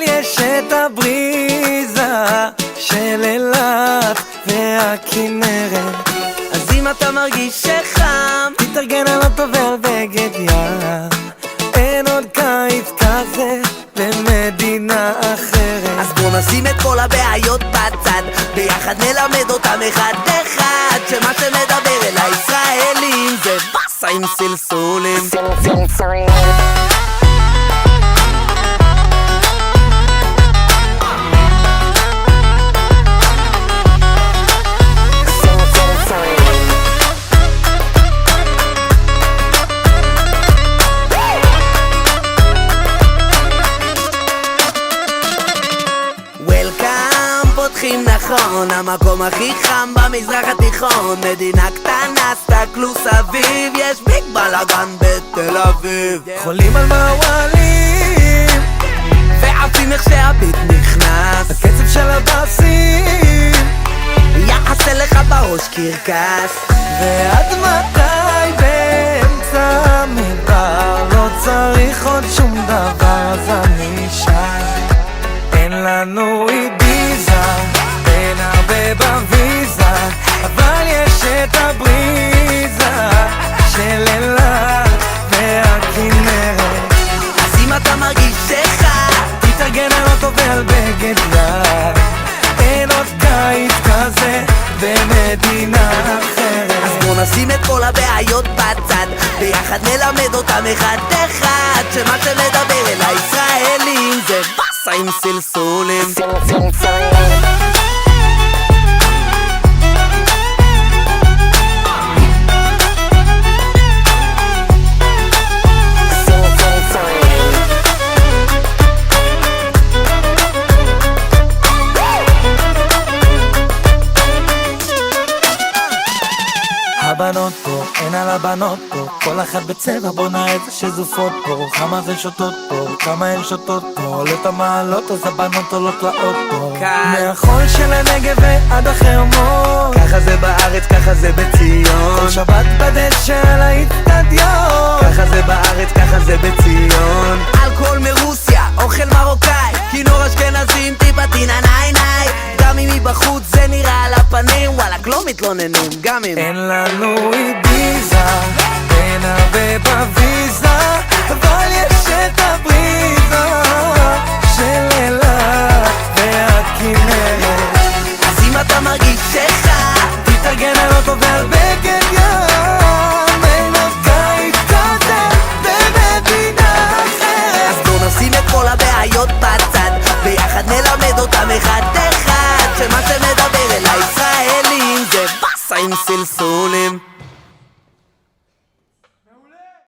יש את הבריזה של אילת והכנרת. אז אם אתה מרגיש שחם, תתארגן על אוטו ועל בגד ים. אין עוד קיץ כזה במדינה אחרת. אז בוא נשים את כל הבעיות בצד, ביחד נלמד אותם אחד אחד, שמה שמדבר אל הישראלים זה בסה עם סלסולים. פותחים נכון, המקום הכי חם במזרח התיכון. מדינה קטנה, סתכלו סביב, יש ביג בלאגן בתל אביב. חולים על מעולים ועפים איך שהביט נכנס, הקצב של הבאסים יעשה לך בראש קרקס. ועד מתי באמצע המדבר לא צריך עוד שום דבר, אז אני שם. אין לנו אידיזה, אין הרבה בוויזה, אבל יש את הבריזה של אילת והכנרת. אז אם אתה מרגיש שחם, תתארגן על אוטו ועל בגד ים. אין עוד קיץ כזה במדינה אחרת. אז בוא נשים את כל הבעיות בצד, ביחד נלמד אותם אחד אחד, שמה שמדבר אל הישראלים זה בסה עם סלסולים. הבנות פה, אין על הבנות פה, כל אחת בצבע בונה איזה שזופות פה. כמה זה שותות פה, כמה הן שותות פה, עולות המעלות אז הבנות עולות לאוטו. מהחול של הנגב ועד החרמון, ככה זה בארץ, ככה זה בציון. כל שבת בדשא על האצטדיון, ככה זה בארץ, ככה זה בציון. אלכוהול מרוסיה, אוכל מרוקאי, כינור אשכנזים, טיפה טינה ניי ניי. גם אם מבחוץ זה נראה על הפנים, וואלק לא מתלוננים, גם אם אין לנו אידיזה, אין הרבה בוויזה, אבל יש את הבריזה של אילת והכנרת. אז אם אתה מרגיש שחם, תתארגן על אוטו ועל בגד ים. אין עוד קיץ כזה במדינה אחרת. אז בוא נשים את כל הבעיות בצד, ביחד נלמד אותם אחד אחד, שמה שמדבר אל הישראלים זה בסה עם סלסולים.